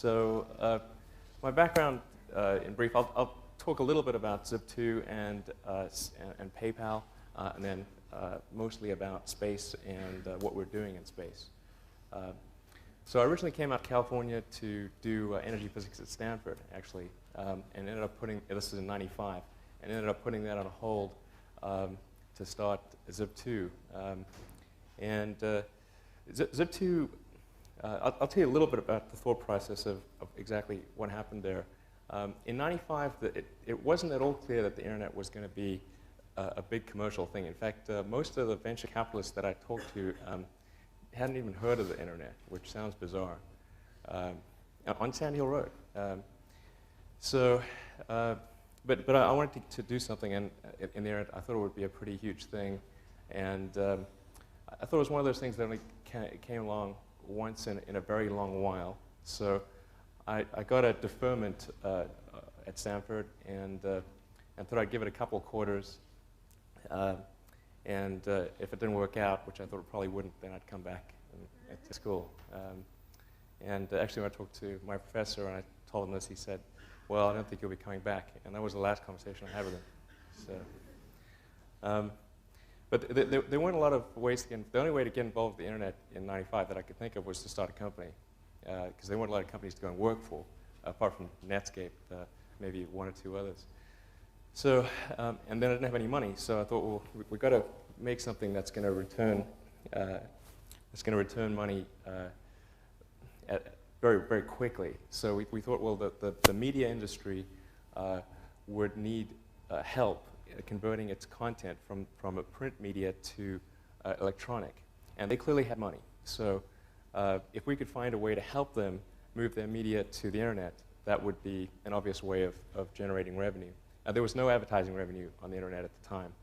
My background, in brief, I'll talk a little bit about Zip2 and PayPal, and then mostly about space and what we're doing in space. So I originally came out to California to do energy physics at Stanford, actually, and ended up putting, this is in '95, and ended up putting that on hold to start Zip2. Zip2, I'll tell you a little bit about the thought process of exactly what happened there. In '95, it wasn't at all clear that the internet was going to be a big commercial thing. In fact, most of the venture capitalists that I talked to hadn't even heard of the internet, which sounds bizarre, on Sand Hill Road. But I wanted to do something in the internet. I thought it would be a pretty huge thing, and I thought it was one of those things that only came along once in a very long while. So I got a deferment at Stanford, and thought I'd give it a couple quarters. If it didn't work out, which I thought it probably wouldn't, then I'd come back to school. Actually, when I talked to my professor and I told him this, he said, "Well, I don't think you'll be coming back." And that was the last conversation I had with him. So, but there weren't a lot of ways to get. The only way to get involved with the internet in '95 that I could think of was to start a company, because there weren't a lot of companies to go and work for, apart from Netscape, maybe one or two others. So, and then I didn't have any money, so I thought, well, we've got to make something that's going to return money very, very quickly. So we thought, well, the media industry would need help converting its content from a print media to electronic, and they clearly had money. So if we could find a way to help them move their media to the internet, that would be an obvious way of generating revenue. There was no advertising revenue on the internet at the time.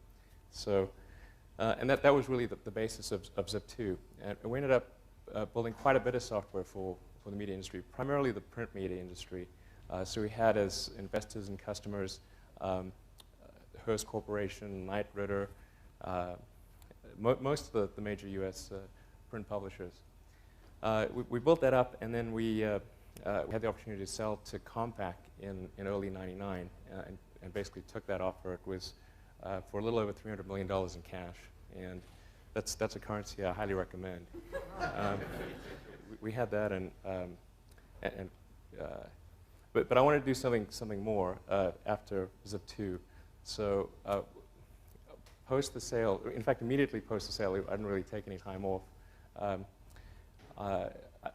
So, and that was really the basis of Zip2. And we ended up building quite a bit of software for the media industry, primarily the print media industry. So we had as investors and customers Hearst Corporation, Knight Ridder, most of the major US print publishers. We built that up, and then we had the opportunity to sell to Compaq in early '99, and basically took that offer. It was for a little over $300 million in cash, and that's a currency I highly recommend. We had that, but I wanted to do something more after Zip2. So post the sale, in fact, immediately post the sale, I didn't really take any time off. I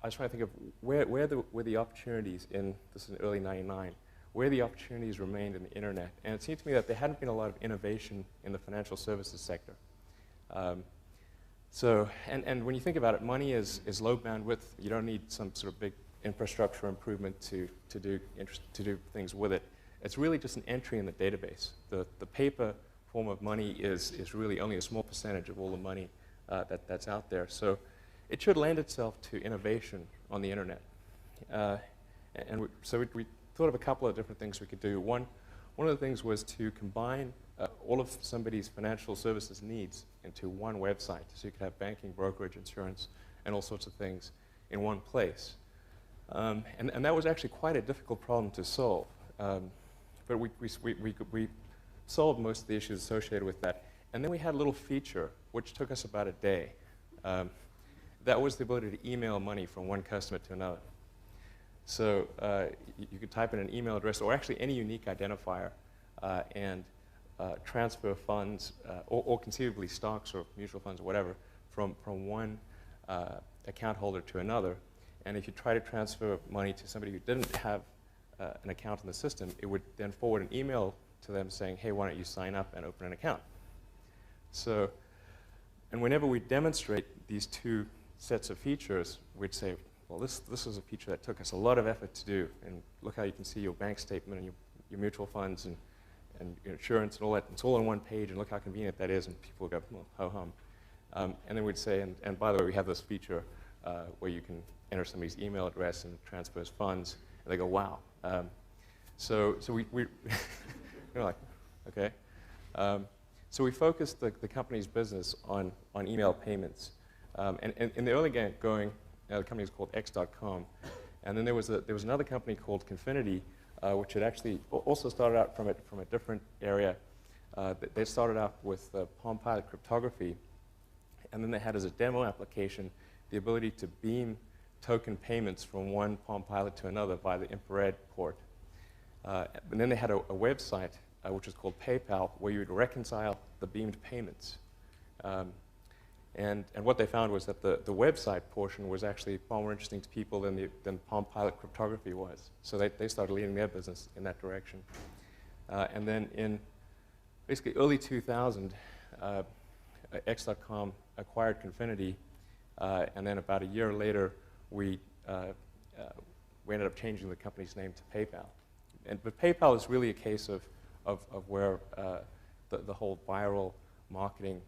was trying to think of where were the opportunities this is early '99, where the opportunities remained in the internet. And it seemed to me that there hadn't been a lot of innovation in the financial services sector. And when you think about it, money is low bandwidth. You don't need some sort of big infrastructure improvement to do things with it. It's really just an entry in the database. The paper form of money is really only a small percentage of all the money that's out there. So it should lend itself to innovation on the internet. So we thought of a couple of different things we could do. One of the things was to combine all of somebody's financial services needs into one website, so you could have banking, brokerage, insurance, and all sorts of things in one place. And that was actually quite a difficult problem to solve. But we solved most of the issues associated with that. And then we had a little feature which took us about a day. That was the ability to email money from one customer to another. So you could type in an email address, or actually any unique identifier, and transfer funds, or conceivably stocks or mutual funds or whatever, from one account holder to another. And if you try to transfer money to somebody who didn't have an account in the system, it would then forward an email to them saying, "Hey, why don't you sign up and open an account?" So, and whenever we demonstrate these two sets of features, we'd say, well, this is a feature that took us a lot of effort to do, and look how you can see your bank statement and your mutual funds and your insurance and all that. It's all on one page, and look how convenient that is, and people would go, well, ho-hum. And then we'd say, and by the way, we have this feature where you can enter somebody's email address and transfers funds, and they go, wow. So we we're like, okay. So we focused the company's business on email payments. And in the early going, the company was called X.com, And then there was another company called Confinity, which had actually also started out from a different area. They started out with Palm Pilot cryptography, and then they had as a demo application the ability to beam token payments from one Palm Pilot to another via the infrared port. And then they had a website, which was called PayPal, where you would reconcile the beamed payments. And what they found was that the website portion was actually far more interesting to people than Palm Pilot cryptography was. So they started leading their business in that direction. And then in basically early 2000, X.com acquired Confinity, and then about a year later, we ended up changing the company's name to PayPal. But PayPal is really a case of where the whole viral marketing,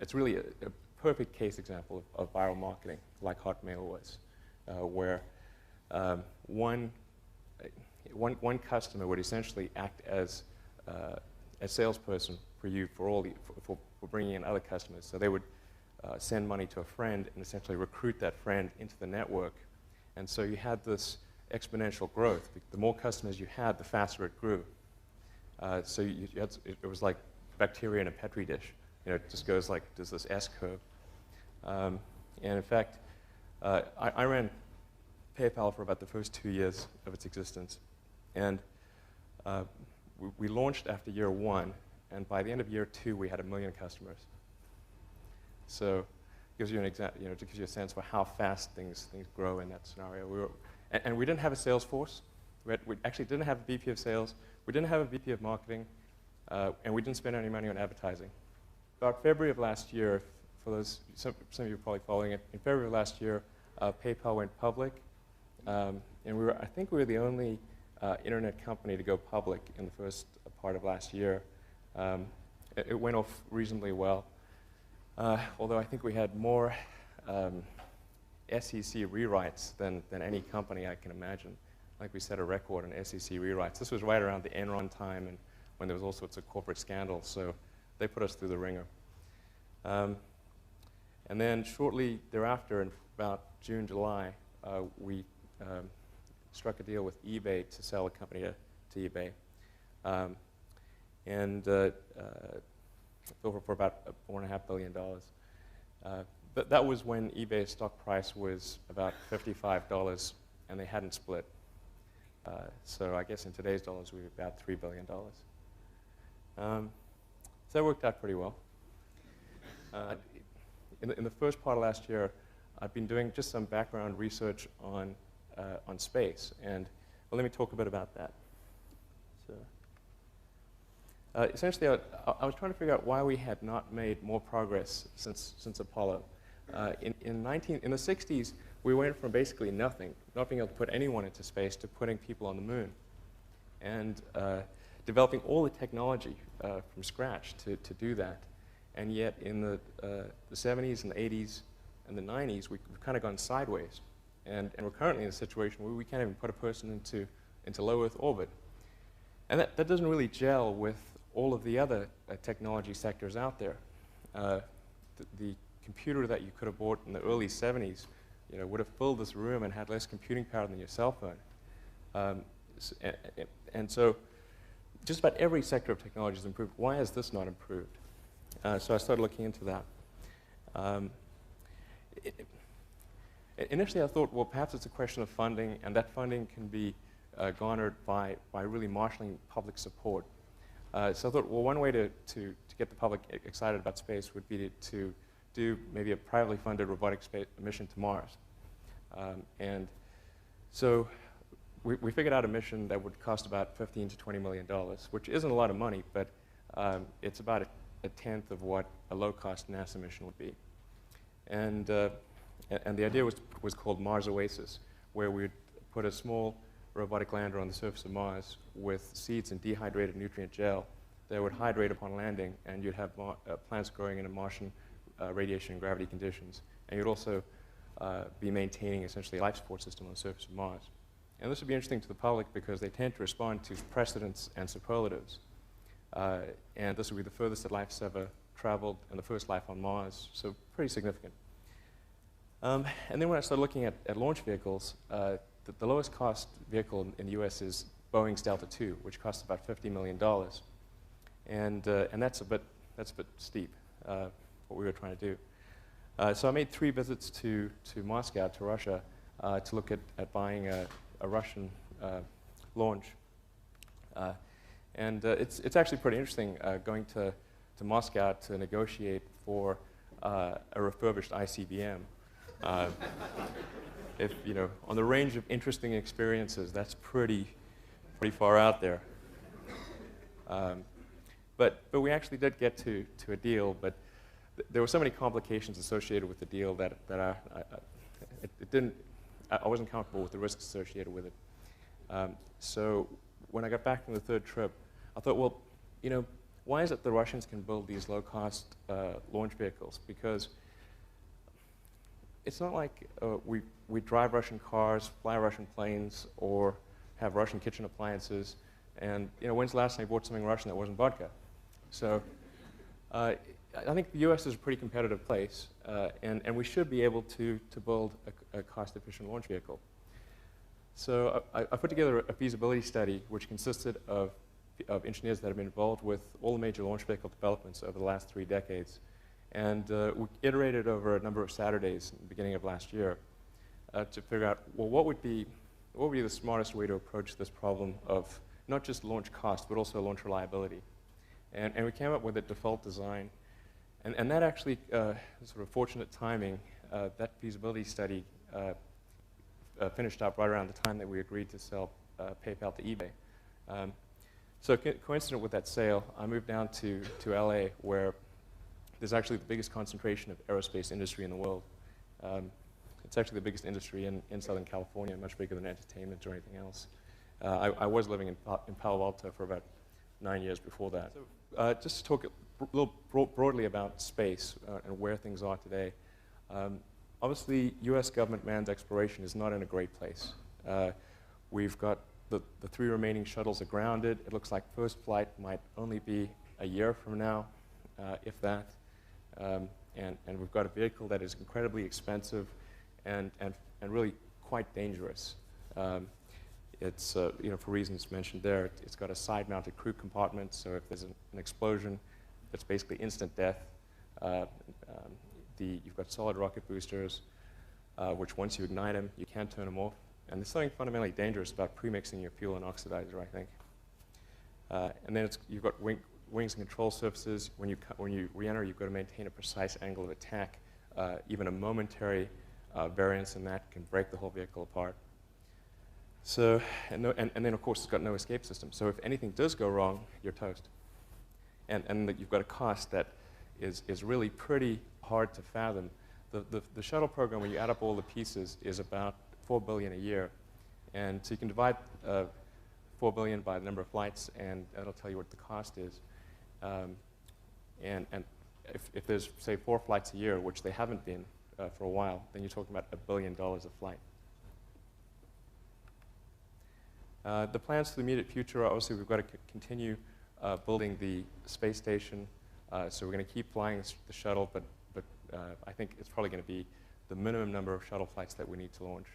it's really a perfect case example of viral marketing, like Hotmail was, where one customer would essentially act as a salesperson for you for bringing in other customers. So they would send money to a friend and essentially recruit that friend into the network. And so you had this exponential growth. The more customers you had, the faster it grew. So it was like bacteria in a petri dish. It just goes like, there's this S-curve. And in fact, I ran PayPal for about the first 2 years of its existence. And we launched after year 1, and by the end of year 2, we had 1 million customers. So it gives you an it gives you a sense for how fast things grow in that scenario. And we didn't have a sales force. We actually didn't have a VP of sales. We didn't have a VP of marketing. And we didn't spend any money on advertising. About February of last year, for those, some of you are probably following it, in February of last year, PayPal went public. And I think we were the only internet company to go public in the first part of last year. It went off reasonably well. Although I think we had more SEC rewrites than any company I can imagine. I think we set a record on SEC rewrites. This was right around the Enron time and when there was all sorts of corporate scandals, so they put us through the ringer. And then shortly thereafter, in about June, July, we struck a deal with eBay to sell a company to eBay. For about $4.5 billion. But that was when eBay's stock price was about $55, and they hadn't split. So I guess in today's dollars, we were about $3 billion. So that worked out pretty well. In the first part of last year, I've been doing just some background research on space, and well, let me talk a bit about that. So, essentially, I was trying to figure out why we had not made more progress since Apollo. In the 60s, we went from basically nothing, not being able to put anyone into space, to putting people on the moon, and developing all the technology from scratch to do that. And yet, in the 70s and the 80s and the 90s, we've kind of gone sideways, and we're currently in a situation where we can't even put a person into low Earth orbit, and that doesn't really gel with all of the other technology sectors out there. The computer that you could have bought in the early 70s, would have filled this room and had less computing power than your cell phone. And so just about every sector of technology has improved. Why has this not improved? So I started looking into that. Initially I thought, well, perhaps it's a question of funding, and that funding can be garnered by really marshalling public support. So I thought, well, one way to get the public excited about space would be to do maybe a privately funded robotic mission to Mars. And so we figured out a mission that would cost about $15 to $20 million, which isn't a lot of money, but it's about a tenth of what a low-cost NASA mission would be. And the idea was called Mars Oasis, where we'd put a small robotic lander on the surface of Mars with seeds and dehydrated nutrient gel that would hydrate upon landing, and you'd have plants growing in a Martian radiation and gravity conditions. And you'd also be maintaining essentially a life support system on the surface of Mars. And this would be interesting to the public because they tend to respond to precedents and superlatives. And this would be the furthest that life's ever traveled and the first life on Mars, so pretty significant. And then when I started looking at launch vehicles, the lowest cost vehicle in the US is Boeing's Delta II, which costs about $50 million. And that's a bit steep, what we were trying to do. So I made 3 visits to Moscow, to Russia, to look at buying a Russian launch. It's actually pretty interesting going to Moscow to negotiate for a refurbished ICBM. If, you know, on the range of interesting experiences, that's pretty far out there. But we actually did get to a deal, but there were so many complications associated with the deal that I wasn't comfortable with the risks associated with it. So when I got back from the 3rd trip, I thought, well, you know, why is it the Russians can build these low-cost launch vehicles? Because it's not like we drive Russian cars, fly Russian planes, or have Russian kitchen appliances. And, you know, when's the last time you bought something Russian that wasn't vodka? So I think the US is a pretty competitive place, and we should be able to build a cost-efficient launch vehicle. So I put together a feasibility study which consisted of engineers that have been involved with all the major launch vehicle developments over the last 3 decades. And we iterated over a number of Saturdays in the beginning of last year to figure out, well, what would be the smartest way to approach this problem of not just launch cost, but also launch reliability. And we came up with a default design. And that actually, sort of fortunate timing, that feasibility study finished up right around the time that we agreed to sell PayPal to eBay. So coincident with that sale, I moved down to LA, where there's actually the biggest concentration of aerospace industry in the world. It's actually the biggest industry in Southern California, much bigger than entertainment or anything else. I was living in Palo Alto for about 9 years before that. So, just to talk a little broadly about space and where things are today. Obviously, US government manned exploration is not in a great place. We've got the 3 remaining shuttles are grounded. It looks like first flight might only be a year from now, if that. And we've got a vehicle that is incredibly expensive and really quite dangerous. It's, you know, for reasons mentioned there, it's got a side-mounted crew compartment, so if there's an explosion, it's basically instant death. You've got solid rocket boosters, which once you ignite them, you can't turn them off. And there's something fundamentally dangerous about premixing your fuel and oxidizer, I think. And then you've got wings and control surfaces. When you re-enter, you've got to maintain a precise angle of attack. Even a momentary variance in that can break the whole vehicle apart. So, and then of course it's got no escape system. So if anything does go wrong, you're toast. And you've got a cost that is really pretty hard to fathom. The shuttle program, when you add up all the pieces, is about $4 billion a year. And so you can divide $4 billion by the number of flights, and that'll tell you what the cost is. And if there's, say, 4 flights a year, which they haven't been for a while, then you're talking about $1 billion a flight. The plans for the immediate future are obviously we've got to continue building the space station. So we're going to keep flying the shuttle, but I think it's probably going to be the minimum number of shuttle flights that we need to launch.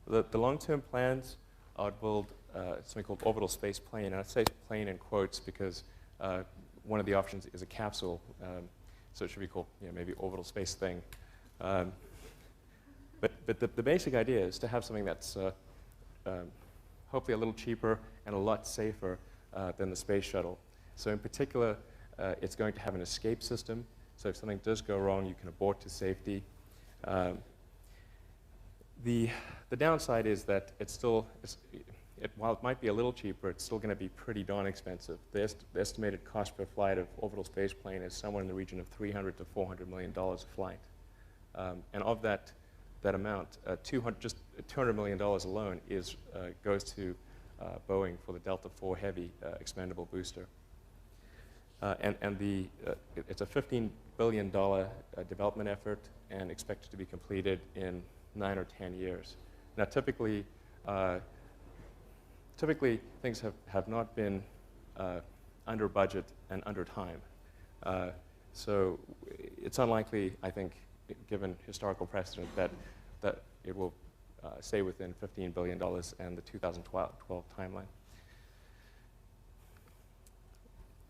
The long-term plans are to build something called orbital space plane. And I say plane in quotes because one of the options is a capsule. So it should be called, you know, maybe orbital space thing. But the basic idea is to have something that's hopefully a little cheaper and a lot safer than the space shuttle. So in particular, it's going to have an escape system. So if something does go wrong, you can abort to safety. The downside is that while it might be a little cheaper, it's still going to be pretty darn expensive. The estimated cost per flight of orbital space plane is somewhere in the region of $300 to $400 million a flight. And of that amount, just $200 million alone goes to Boeing for the Delta IV Heavy expandable booster. It's a $15 billion development effort and expected to be completed in 9 or 10 years. Now, typically things have not been under budget and under time. So it's unlikely, I think, given historical precedent that it will stay within $15 billion and the 2012 timeline.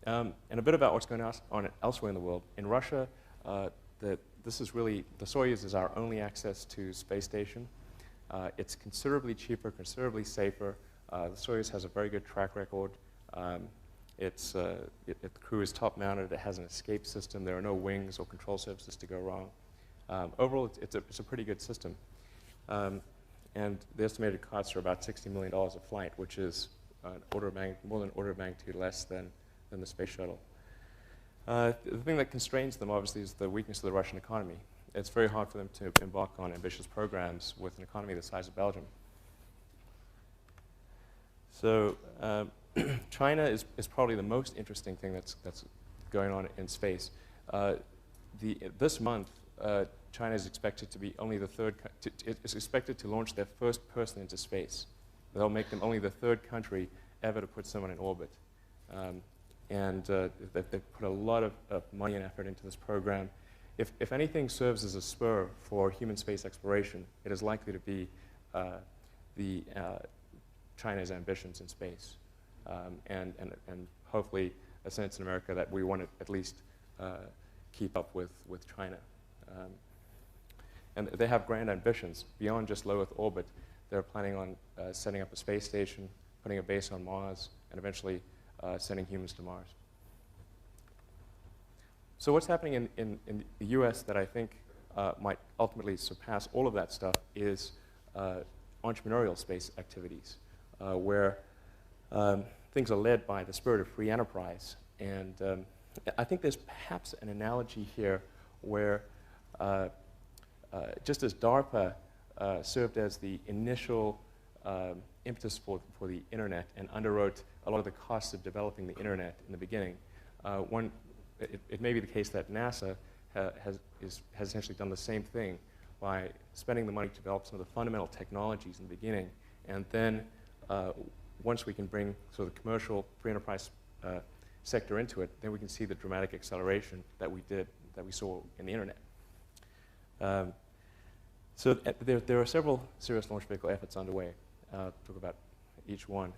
And a bit about what's going on elsewhere in the world. In Russia, this is really, the Soyuz is our only access to space station. It's considerably cheaper, considerably safer. The Soyuz has a very good track record. The crew is top-mounted. It has an escape system. There are no wings or control surfaces to go wrong. Overall, it's a pretty good system. And the estimated costs are about $60 million a flight, which is more than an order of magnitude less than the space shuttle. The thing that constrains them, obviously, is the weakness of the Russian economy. It's very hard for them to embark on ambitious programs with an economy the size of Belgium. So China is probably the most interesting thing that's going on in space. This month, China is expected to be only the third. It's expected to launch their first person into space. They'll make them only the third country ever to put someone in orbit. They've put a lot of money and effort into this program. If anything serves as a spur for human space exploration, it is likely to be China's ambitions in space, and hopefully a sense in America that we want to at least keep up with China. And they have grand ambitions beyond just low Earth orbit. They're planning on setting up a space station, putting a base on Mars, and eventually sending humans to Mars. So what's happening in the US that I think might ultimately surpass all of that stuff is entrepreneurial space activities, where things are led by the spirit of free enterprise. And I think there's perhaps an analogy here where just as DARPA served as the initial impetus for the internet and underwrote a lot of the costs of developing the internet in the beginning, it may be the case that NASA has essentially done the same thing by spending the money to develop some of the fundamental technologies in the beginning, and then once we can bring sort of the commercial free enterprise sector into it, then we can see the dramatic acceleration that we saw in the internet. So there are several serious launch vehicle efforts underway. I'll talk about each one.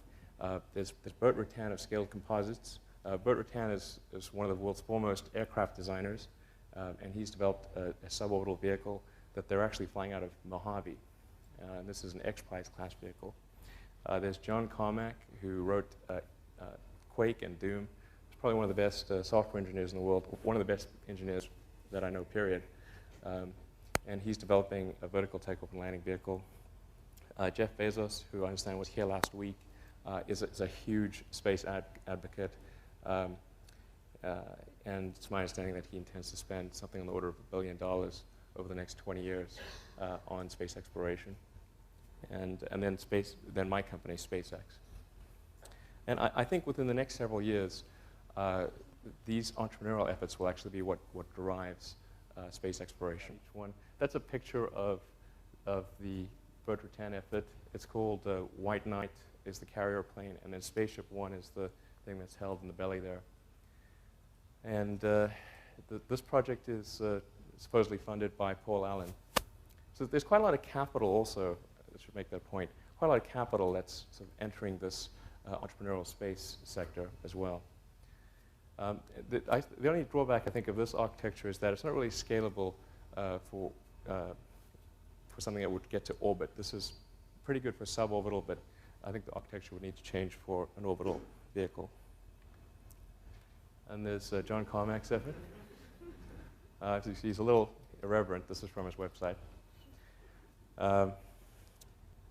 There's Burt Rutan of Scaled Composites. Burt Rutan is one of the world's foremost aircraft designers, and he's developed a suborbital vehicle that they're actually flying out of Mojave. And this is an X-Prize class vehicle. There's John Carmack, who wrote Quake and Doom. He's probably one of the best software engineers in the world, one of the best engineers that I know, period. And he's developing a vertical takeoff and landing vehicle. Jeff Bezos, who I understand was here last week, is a huge space advocate. And it's my understanding that he intends to spend something on the order of $1 billion over the next 20 years on space exploration. And then my company, SpaceX. And I think within the next several years, these entrepreneurial efforts will actually be what drives space exploration. That's a picture of the Burt Rutan effort. It's called White Knight is the carrier plane, and then Spaceship One is the thing that's held in the belly there. And this project is supposedly funded by Paul Allen. So there's quite a lot of capital also, I should make that point, quite a lot of capital that's sort of entering this entrepreneurial space sector as well. The only drawback, I think, of this architecture is that it's not really scalable for something that would get to orbit. This is pretty good for suborbital, but I think the architecture would need to change for an orbital vehicle. And there's John Carmack's effort. He's a little irreverent. This is from his website.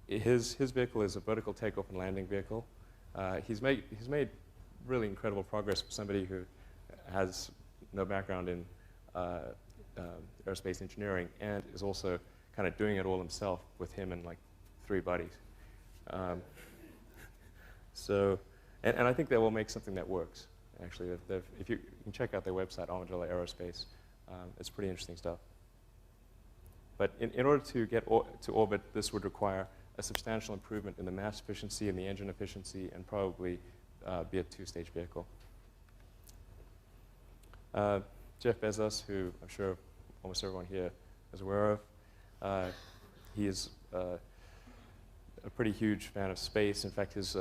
His vehicle is a vertical takeoff and landing vehicle. He's made really incredible progress for somebody who has no background in aerospace engineering and is also kind of doing it all himself with him and like 3 buddies. And I think they will make something that works. Actually, if you can check out their website, Armadillo Aerospace, it's pretty interesting stuff. But in order to get to orbit, this would require a substantial improvement in the mass efficiency and the engine efficiency, and probably be a 2-stage vehicle. Jeff Bezos, who I'm sure almost everyone here is aware of. He is a pretty huge fan of space. In fact, his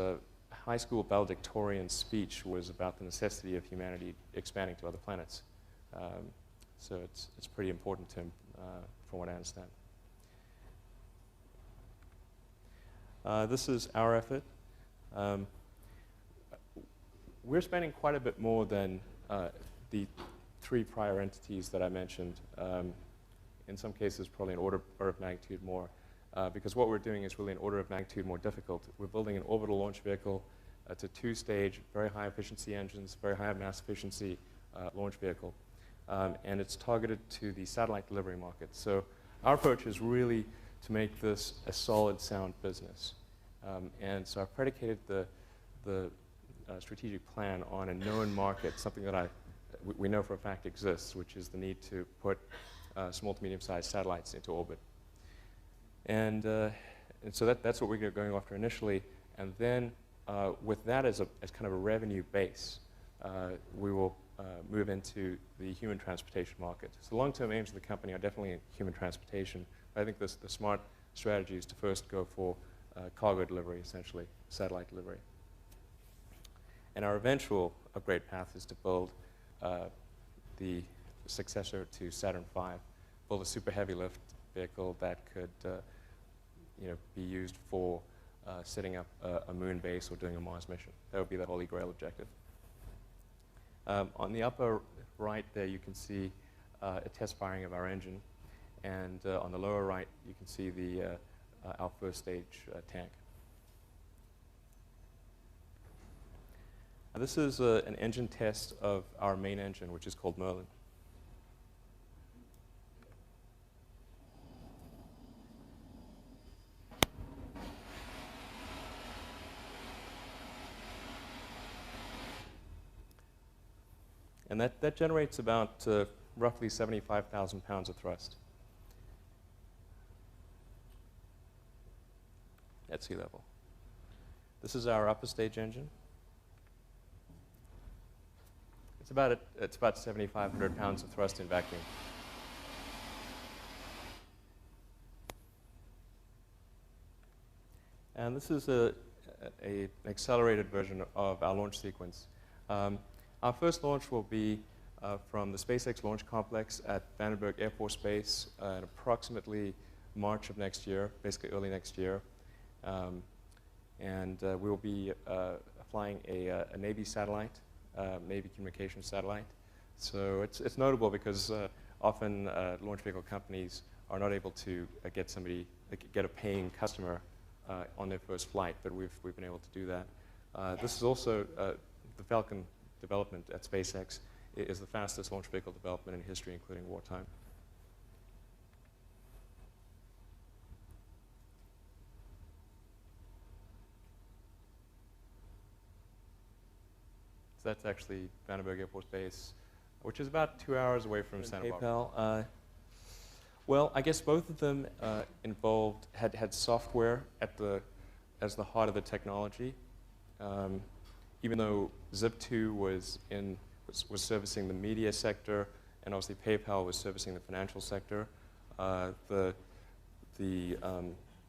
high school valedictorian speech was about the necessity of humanity expanding to other planets. So it's pretty important to him, from what I understand. This is our effort. We're spending quite a bit more than the 3 prior entities that I mentioned. In some cases, probably an order of magnitude more, because what we're doing is really an order of magnitude more difficult. We're building an orbital launch vehicle. It's a 2-stage, very high efficiency engines, very high mass efficiency launch vehicle. And it's targeted to the satellite delivery market. So our approach is really to make this a solid, sound business. And so I've predicated the strategic plan on a known market, something that we know for a fact exists, which is the need to put small to medium-sized satellites into orbit. And so that's what we're going after initially. And then with that as kind of a revenue base, we will move into the human transportation market. So the long-term aims of the company are definitely in human transportation. But I think the smart strategy is to first go for cargo delivery, essentially, satellite delivery. And our eventual upgrade path is to build the successor to Saturn V, build a super heavy lift vehicle that could be used for setting up a moon base or doing a Mars mission. That would be the holy grail objective. On the upper right there, you can see a test firing of our engine. And on the lower right, you can see our first stage tank. This is an engine test of our main engine, which is called Merlin. And that generates about roughly 75,000 pounds of thrust at sea level. This is our upper stage engine. It's about 7,500 pounds of thrust in vacuum. And this is an accelerated version of our launch sequence. Our first launch will be from the SpaceX Launch Complex at Vandenberg Air Force Base in approximately March of next year, basically early next year. And we will be flying a Navy satellite, Navy communications satellite. So it's notable because often launch vehicle companies are not able to get a paying customer on their first flight, but we've been able to do that. This is also the Falcon development at SpaceX is the fastest launch vehicle development in history, including wartime. So that's actually Vandenberg Air Force Base, which is about 2 hours away from Santa Barbara. Well, I guess both of them had software as the heart of the technology. Even though Zip2 was servicing the media sector, and obviously PayPal was servicing the financial sector, the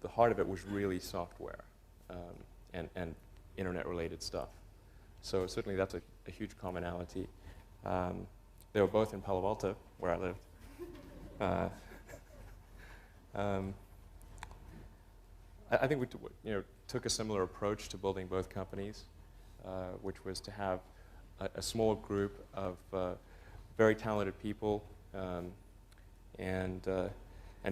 heart of it was really software and internet-related stuff. So certainly that's a huge commonality. They were both in Palo Alto, where I lived. I think we took a similar approach to building both companies, which was to have a small group of very talented people and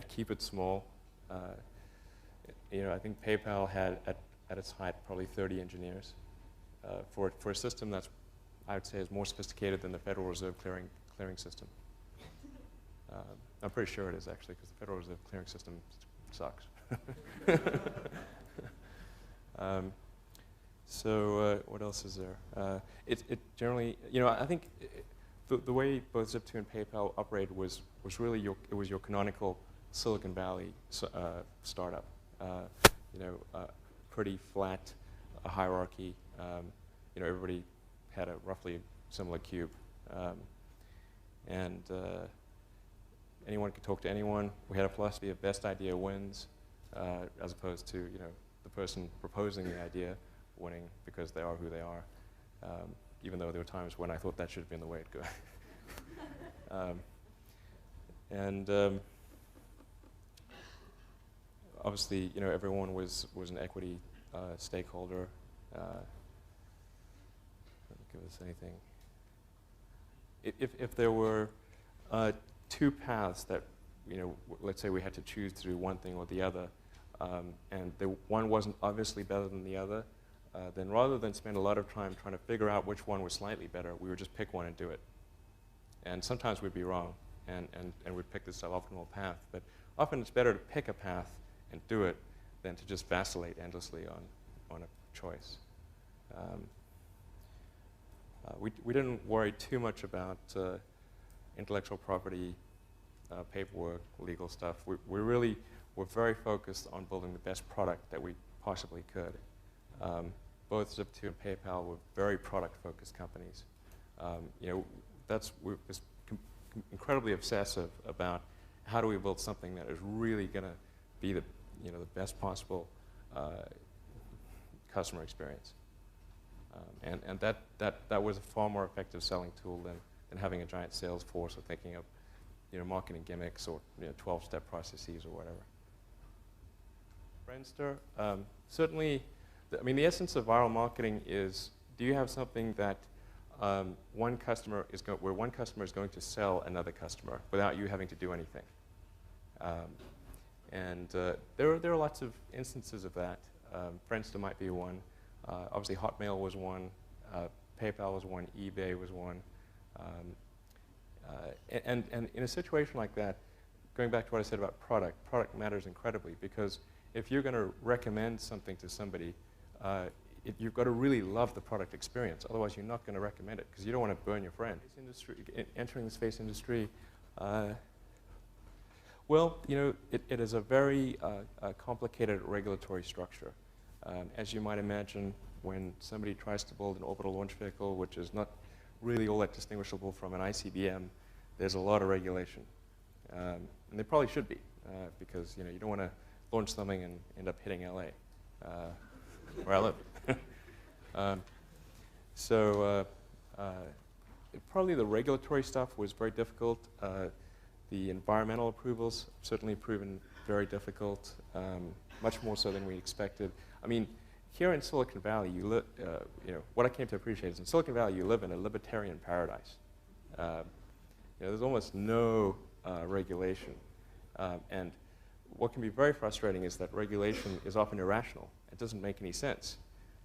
keep it small. I think PayPal had at its height probably 30 engineers for a system that's, I would say, is more sophisticated than the Federal Reserve clearing system. I'm pretty sure it is, actually, because the Federal Reserve clearing system sucks. So what else is there? It generally, I think the way both Zip2 and PayPal operated was really your canonical Silicon Valley startup. Pretty flat hierarchy. Everybody had a roughly similar cube, and anyone could talk to anyone. We had a philosophy of best idea wins, as opposed to the person proposing the idea winning because they are who they are. Even though there were times when I thought that should have been the way it goes. Obviously, everyone was an equity stakeholder. Give us anything. If there were two paths that, let's say we had to choose to do one thing or the other, and one wasn't obviously better than the other, then rather than spend a lot of time trying to figure out which one was slightly better, we would just pick one and do it. And sometimes we'd be wrong, and we'd pick the suboptimal path. But often it's better to pick a path and do it than to just vacillate endlessly on a choice. We didn't worry too much about intellectual property, paperwork, legal stuff. We really were very focused on building the best product that we possibly could. Both Zip2 and PayPal were very product-focused companies. We're just incredibly obsessive about how do we build something that is really going to be the best possible customer experience. And that was a far more effective selling tool than having a giant sales force or thinking of marketing gimmicks or 12-step processes or whatever. Friendster, certainly, the essence of viral marketing is, do you have something that one customer is going to sell another customer without you having to do anything? There are lots of instances of that. Friendster might be one. Obviously, Hotmail was one. PayPal was one. eBay was one. And in a situation like that, going back to what I said about product matters incredibly, because if you're going to recommend something to somebody, you've got to really love the product experience. Otherwise, you're not going to recommend it because you don't want to burn your friend. Entering the space industry, well, it is a very complicated regulatory structure. As you might imagine, when somebody tries to build an orbital launch vehicle, which is not really all that distinguishable from an ICBM, there's a lot of regulation. And there probably should be, because you don't want to launch something and end up hitting LA, where I live. Probably the regulatory stuff was very difficult. The environmental approvals certainly proven very difficult, much more so than we expected. Here in Silicon Valley, what I came to appreciate is in Silicon Valley, you live in a libertarian paradise. There's almost no regulation. And what can be very frustrating is that regulation is often irrational. It doesn't make any sense.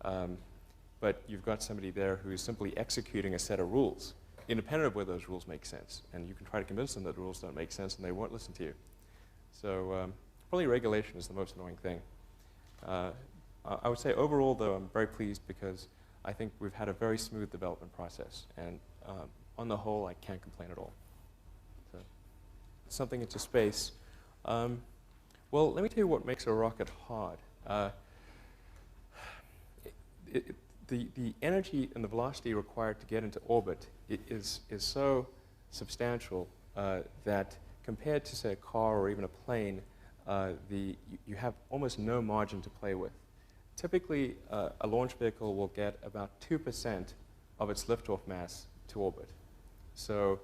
But you've got somebody there who's simply executing a set of rules, independent of whether those rules make sense. And you can try to convince them that the rules don't make sense, and they won't listen to you. So probably regulation is the most annoying thing. I would say overall, though, I'm very pleased because I think we've had a very smooth development process. And on the whole, I can't complain at all. So, something into space. Well, let me tell you what makes a rocket hard. The energy and the velocity required to get into orbit is so substantial that compared to, say, a car or even a plane, you have almost no margin to play with. Typically, a launch vehicle will get about 2% of its liftoff mass to orbit. So,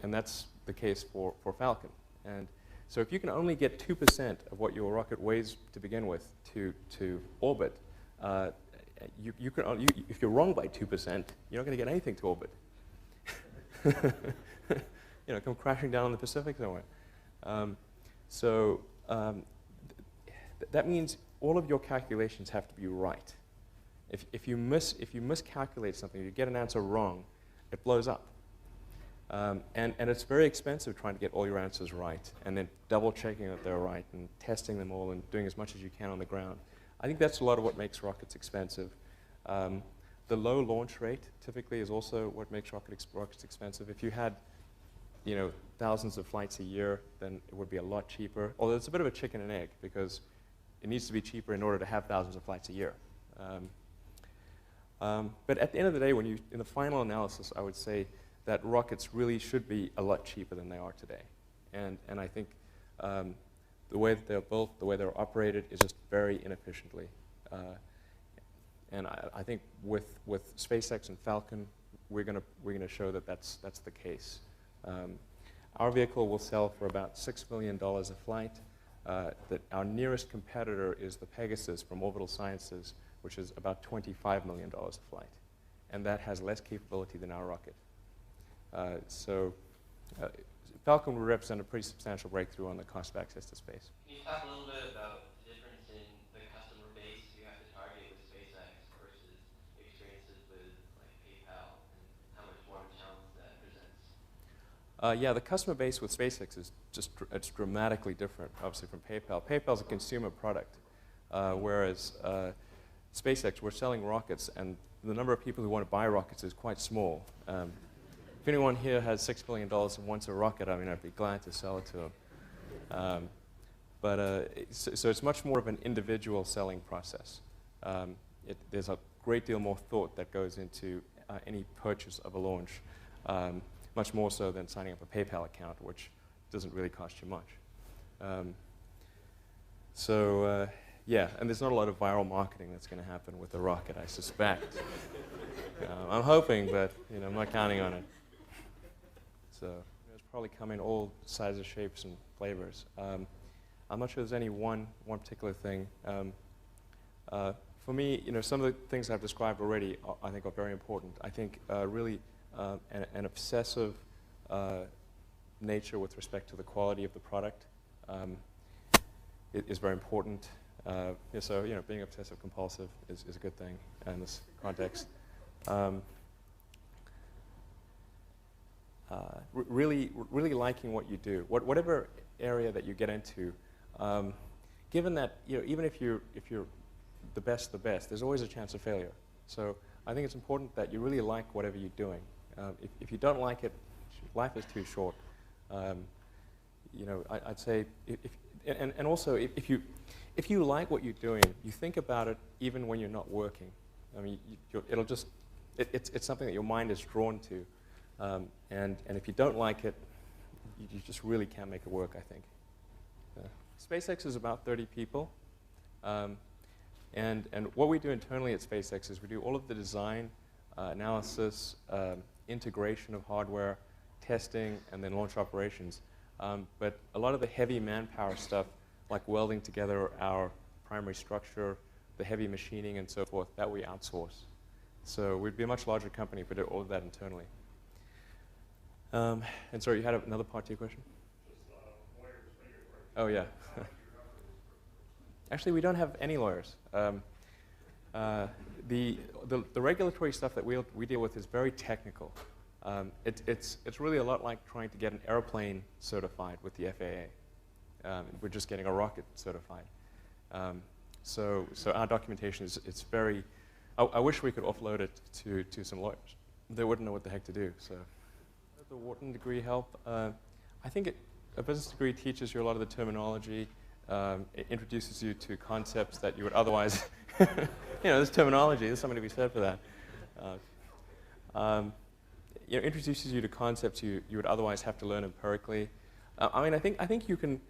and that's the case for Falcon. And so if you can only get 2% of what your rocket weighs to begin with to orbit, if you're wrong by 2%, you're not going to get anything to orbit. Come crashing down in the Pacific somewhere. That means all of your calculations have to be right. If you miscalculate something, you get an answer wrong, it blows up. And it's very expensive trying to get all your answers right, and then double checking that they're right, and testing them all, and doing as much as you can on the ground. I think that's a lot of what makes rockets expensive. The low launch rate typically is also what makes rockets expensive. If you had, thousands of flights a year, then it would be a lot cheaper. Although it's a bit of a chicken and egg, because it needs to be cheaper in order to have thousands of flights a year. But at the end of the day, in the final analysis, I would say that rockets really should be a lot cheaper than they are today. And I think the way that they're built, the way they're operated, is just very inefficiently. And I think with SpaceX and Falcon, we're gonna show that that's the case. Our vehicle will sell for about $6 million a flight. Our nearest competitor is the Pegasus from Orbital Sciences, which is about $25 million a flight. And that has less capability than our rocket. Falcon will represent a pretty substantial breakthrough on the cost of access to space. Can you talk a little bit about the difference in the customer base you have to target with SpaceX versus experiences with like PayPal, and how much more of a challenge that presents? Yeah, the customer base with SpaceX is just it's dramatically different, obviously, from PayPal. PayPal's a consumer product, whereas SpaceX, we're selling rockets, and the number of people who want to buy rockets is quite small. If anyone here has $6 million and wants a rocket, I mean, I'd be glad to sell it to them. So it's much more of an individual selling process. There's a great deal more thought that goes into any purchase of a launch, much more so than signing up a PayPal account, which doesn't really cost you much. Yeah, and there's not a lot of viral marketing that's going to happen with the rocket, I suspect. I'm hoping, but I'm not counting on it. So it's probably come in all sizes, shapes, and flavors. I'm not sure there's any one particular thing. For me, some of the things I've described already, I think, are very important. I think really an obsessive nature with respect to the quality of the product is very important. So being obsessive compulsive is a good thing in this context. Really liking what you do, whatever area that you get into. Given that even if you're the best, there's always a chance of failure. So I think it's important that you really like whatever you're doing. If you don't like it, life is too short. I'd say and also if you like what you're doing, you think about it even when you're not working. I mean, it's something that your mind is drawn to. And if you don't like it, you just really can't make it work, I think. SpaceX is about 30 people. And what we do internally at SpaceX is we do all of the design, analysis, integration of hardware, testing, and then launch operations. But a lot of the heavy manpower stuff, like welding together our primary structure, the heavy machining, and so forth, that we outsource. So we'd be a much larger company if we did all of that internally. And sorry, you had another part to your question? Oh, yeah. Actually, we don't have any lawyers. The regulatory stuff that we deal with is very technical. It's really a lot like trying to get an airplane certified with the FAA. We're just getting a rocket certified. So our documentation is very. I wish we could offload it to some lawyers. They wouldn't know what the heck to do. So, does the Wharton degree help? I think a business degree teaches you a lot of the terminology. It introduces you to concepts that you would otherwise, there's terminology. There's something to be said for that. Introduces you to concepts you would otherwise have to learn empirically. I think you can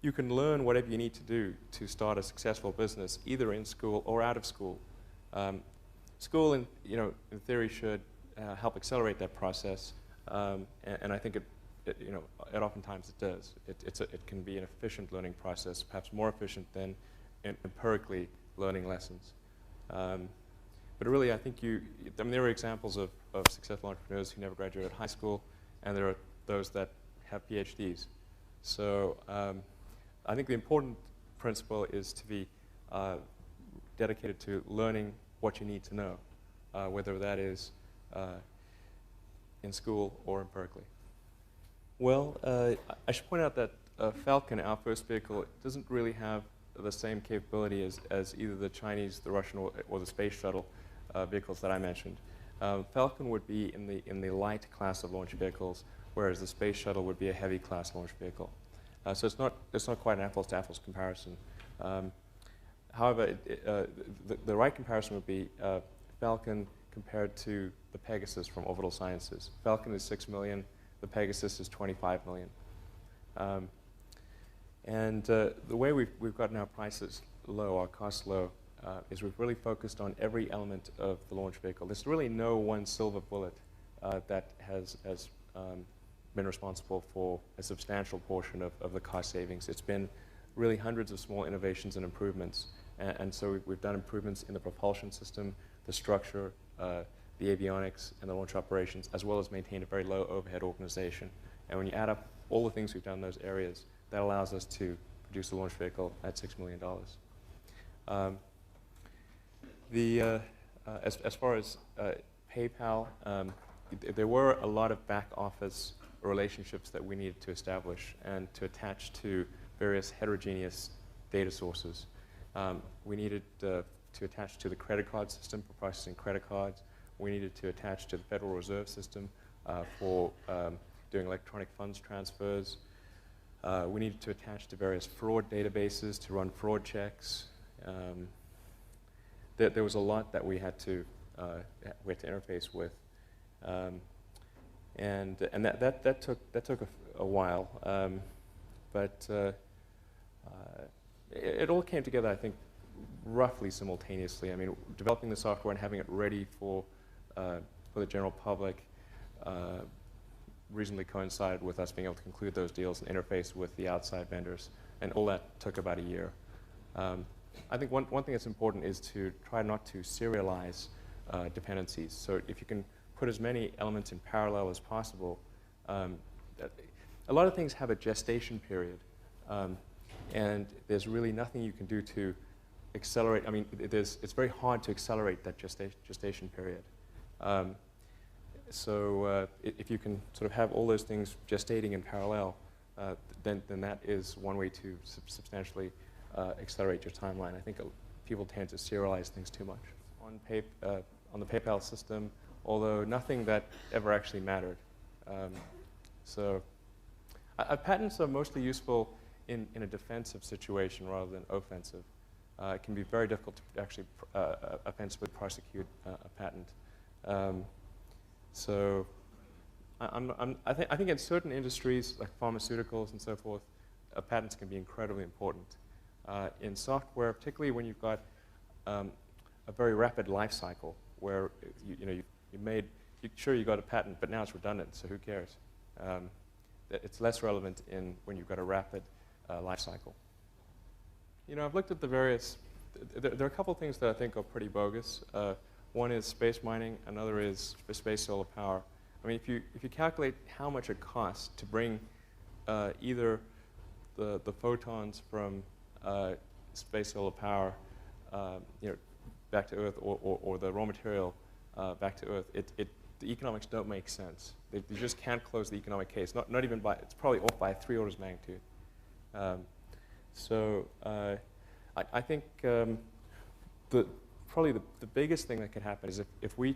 learn whatever you need to do to start a successful business, either in school or out of school. School, in theory, should help accelerate that process, and I think it oftentimes it does. It can be an efficient learning process, perhaps more efficient than empirically learning lessons. But really, I think there are examples of successful entrepreneurs who never graduated high school, and there are those that have PhDs. So I think the important principle is to be dedicated to learning what you need to know, whether that is in school or empirically. Well, I should point out that Falcon, our first vehicle, doesn't really have the same capability as either the Chinese, the Russian, or the space shuttle vehicles that I mentioned. Falcon would be in the light class of launch vehicles, whereas the space shuttle would be a heavy class launch vehicle. So it's not quite an apples-to-apples comparison. However, the right comparison would be Falcon compared to the Pegasus from Orbital Sciences. Falcon is $6 million. The Pegasus is $25 million. The way we've gotten our prices low, our costs low, is we've really focused on every element of the launch vehicle. There's really no one silver bullet that has been responsible for a substantial portion of the cost savings. It's been really hundreds of small innovations and improvements. And so we've done improvements in the propulsion system, the structure, the avionics, and the launch operations, as well as maintain a very low overhead organization. And when you add up all the things we've done in those areas, that allows us to produce a launch vehicle at $6 million. As far as PayPal, there were a lot of back office relationships that we needed to establish and to attach to various heterogeneous data sources. We needed to attach to the credit card system for processing credit cards. We needed to attach to the Federal Reserve System for doing electronic funds transfers. We needed to attach to various fraud databases to run fraud checks. There was a lot that we had to interface with, and that took a while, but it all came together, I think, roughly simultaneously. I mean, developing the software and having it ready for the general public reasonably coincided with us being able to conclude those deals and interface with the outside vendors, and all that took about a year. I think one thing that's important is to try not to serialize dependencies. So if you can put as many elements in parallel as possible, a lot of things have a gestation period, and there's really nothing you can do to accelerate. I mean, it's very hard to accelerate that gestation period. So if you can sort of have all those things gestating in parallel, then that is one way to substantially accelerate your timeline. I think people tend to serialize things too much. On the PayPal system, although nothing that ever actually mattered. So patents are mostly useful in a defensive situation rather than offensive. It can be very difficult to actually offensively prosecute a patent. So I think in certain industries, like pharmaceuticals and so forth, patents can be incredibly important. In software, particularly when you've got a very rapid life cycle, where you got a patent, but now it's redundant, so who cares? It's less relevant when you've got a rapid life cycle. I've looked at the various. There are a couple things that I think are pretty bogus. One is space mining. Another is space solar power. I mean, if you calculate how much it costs to bring either the photons from space solar power, back to Earth, or the raw material back to Earth, the economics don't make sense. You just can't close the economic case. Not even by. It's probably off by 3 orders of magnitude. So I think probably the biggest thing that could happen is if we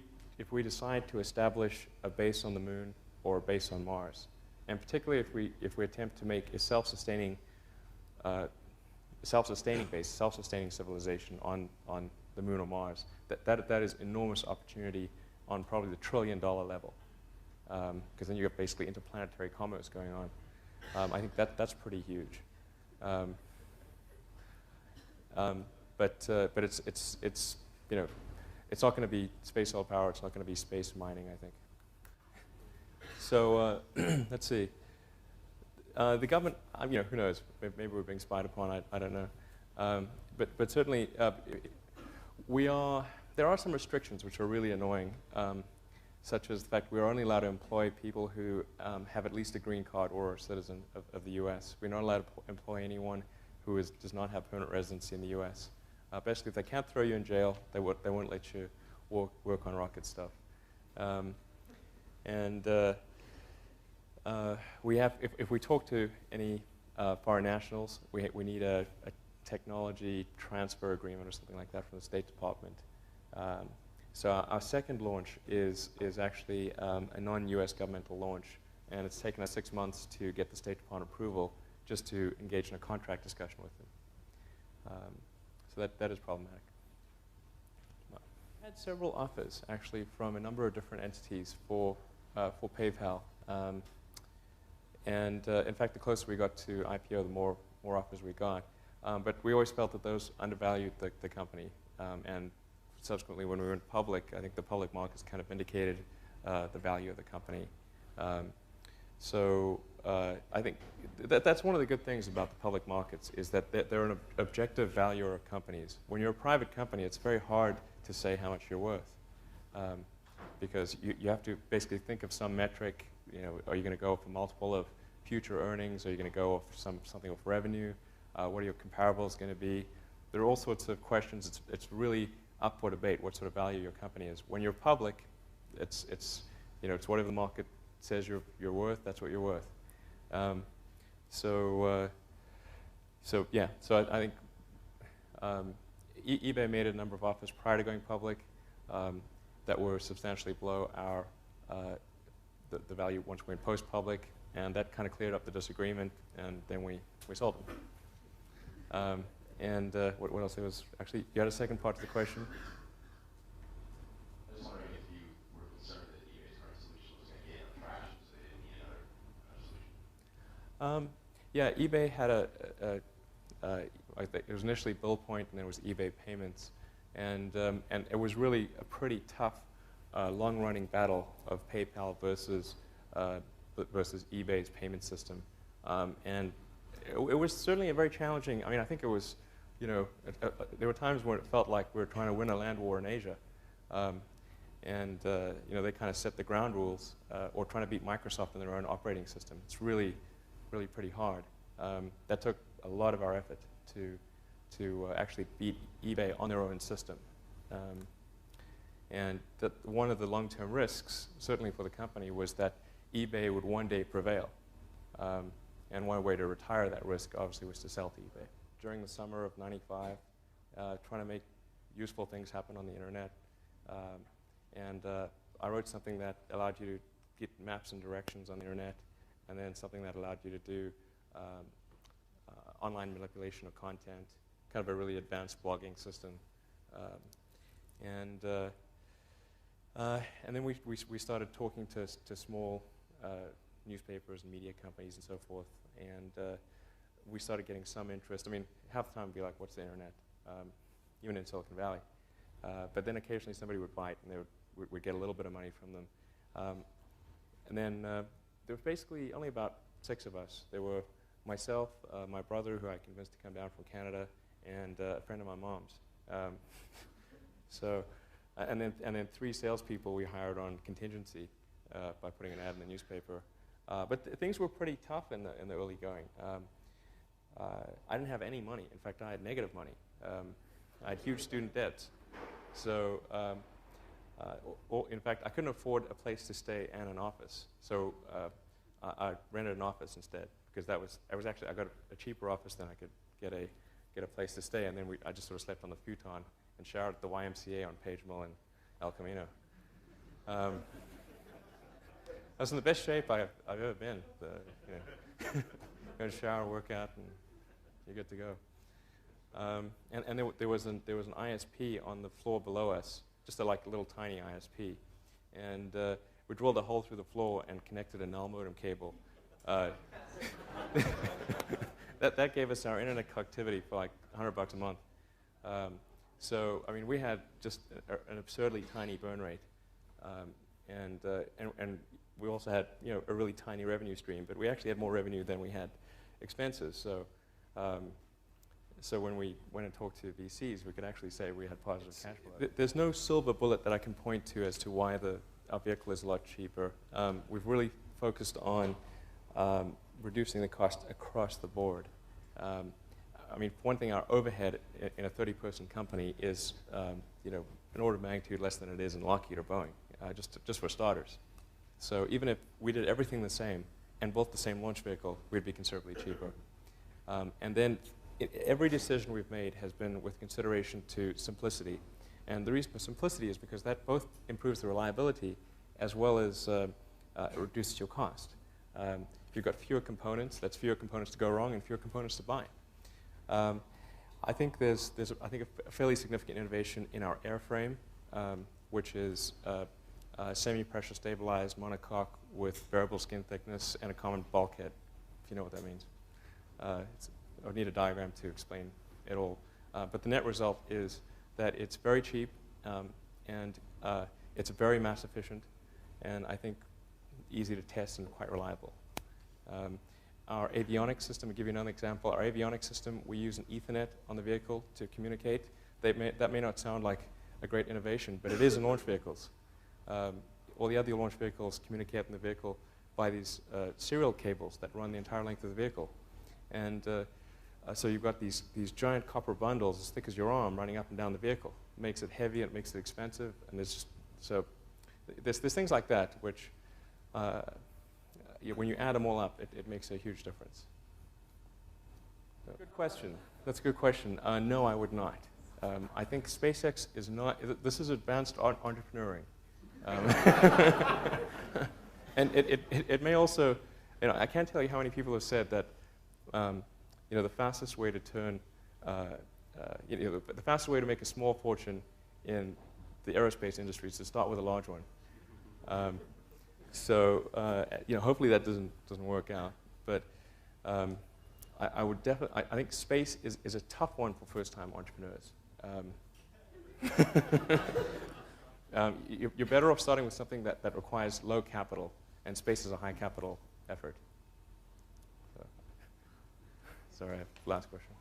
decide to establish a base on the Moon or a base on Mars, and particularly if we attempt to make a self-sustaining base, self-sustaining civilization on the Moon or Mars, that is enormous opportunity on probably the $1 trillion level, because then you have basically interplanetary commerce going on. I think that's pretty huge. But it's not going to be space solar power. It's not going to be space mining, I think. So let's see. The government, who knows? Maybe we're being spied upon. I don't know. But certainly, there are some restrictions which are really annoying, such as the fact we're only allowed to employ people who have at least a green card or are a citizen of the U.S. We're not allowed to employ anyone who does not have permanent residency in the U.S. Basically, if they can't throw you in jail, they won't let you work on rocket stuff. We have, if we talk to any foreign nationals, we need a technology transfer agreement or something like that from the State Department. So our second launch is actually a non-U.S. governmental launch, and it's taken us 6 months to get the State Department approval just to engage in a contract discussion with them. So that is problematic. I had several offers, actually, from a number of different entities for PayPal. And in fact, the closer we got to IPO, the more offers we got. But we always felt that those undervalued the company. And subsequently, when we went public, I think the public markets kind of indicated the value of the company. So I think that's one of the good things about the public markets is that they're an objective valuer of companies. When you're a private company, it's very hard to say how much you're worth because you have to basically think of some metric. You know, are you going to go for multiple of future earnings? Are you going to go for something with revenue? What are your comparables going to be? There are all sorts of questions. It's really up for debate what sort of value your company is. When you're public, it's whatever the market says you're worth. That's what you're worth. So I think eBay made a number of offers prior to going public that were substantially below our the value once we went post-public, and that kind of cleared up the disagreement, and then we sold them. What else? There was actually, you had a second part to the question? I was wondering if you were concerned that eBay's current solution was going to gain traction, so they didn't need another solution. Yeah, eBay had I think it was initially BillPoint, and then it was eBay Payments, and it was really a pretty tough, long-running battle of PayPal versus eBay's payment system, and it was certainly a very challenging. I mean, I think it was, there were times when it felt like we were trying to win a land war in Asia, they kind of set the ground rules, or trying to beat Microsoft in their own operating system. It's really pretty hard. That took a lot of our effort to actually beat eBay on their own system. And one of the long-term risks, certainly for the company, was that eBay would one day prevail. And one way to retire that risk, obviously, was to sell to eBay. During the summer of '95, trying to make useful things happen on the internet. I wrote something that allowed you to get maps and directions on the internet, and then something that allowed you to do online manipulation of content, kind of a really advanced blogging system. And then we started talking to small newspapers and media companies and so forth, and we started getting some interest. I mean, half the time we'd be like, what's the internet? Even in Silicon Valley. But then occasionally somebody would bite, and we'd get a little bit of money from them. And then there was basically only about 6 of us. There were myself, my brother, who I convinced to come down from Canada, and a friend of my mom's. And then 3 salespeople we hired on contingency by putting an ad in the newspaper. But things were pretty tough in the early going. I didn't have any money. In fact, I had negative money. I had huge student debts. So, in fact, I couldn't afford a place to stay and an office. So I rented an office instead, because I got a cheaper office than I could get a place to stay. And then I just sort of slept on the futon and showered at the YMCA on Page Mill in El Camino. I was in the best shape I've ever been. Go to shower, work out, and you're good to go. And there was an ISP on the floor below us, just a little tiny ISP, and we drilled a hole through the floor and connected a null modem cable. That gave us our internet connectivity for like $100 a month. So I mean, we had just an absurdly tiny burn rate, and we also had a really tiny revenue stream. But we actually had more revenue than we had expenses. So so when we went and talked to VCs, we could actually say we had positive cash flow. There's no silver bullet that I can point to as to why our vehicle is a lot cheaper. We've really focused on reducing the cost across the board. I mean, for one thing, our overhead in a 30-person company is, an order of magnitude less than it is in Lockheed or Boeing, just for starters. So even if we did everything the same and built the same launch vehicle, we'd be considerably cheaper. And then every decision we've made has been with consideration to simplicity. And the reason for simplicity is because that both improves the reliability as well as it reduces your cost. If you've got fewer components, that's fewer components to go wrong and fewer components to buy. I think there's a fairly significant innovation in our airframe, which is semi-pressure stabilized monocoque with variable skin thickness and a common bulkhead, if you know what that means. I would need a diagram to explain it all. But the net result is that it's very cheap, and it's very mass efficient, and I think easy to test and quite reliable. Our avionics system, to give you another example, our avionics system, we use an Ethernet on the vehicle to communicate. That may not sound like a great innovation, but it is in launch vehicles. All the other launch vehicles communicate in the vehicle by these serial cables that run the entire length of the vehicle. And so you've got these giant copper bundles as thick as your arm running up and down the vehicle. It makes it heavy, and it makes it expensive, and there's things like that which, when you add them all up, it makes a huge difference. So, good question. That's a good question. No, I would not. I think SpaceX is not. This is advanced entrepreneuring, and it may also. I can't tell you how many people have said that. The fastest way to turn, the fastest way to make a small fortune in the aerospace industry is to start with a large one. Hopefully that doesn't work out. But I would definitely. I think space is a tough one for first-time entrepreneurs. You're better off starting with something that requires low capital, and space is a high capital effort. Sorry, last question.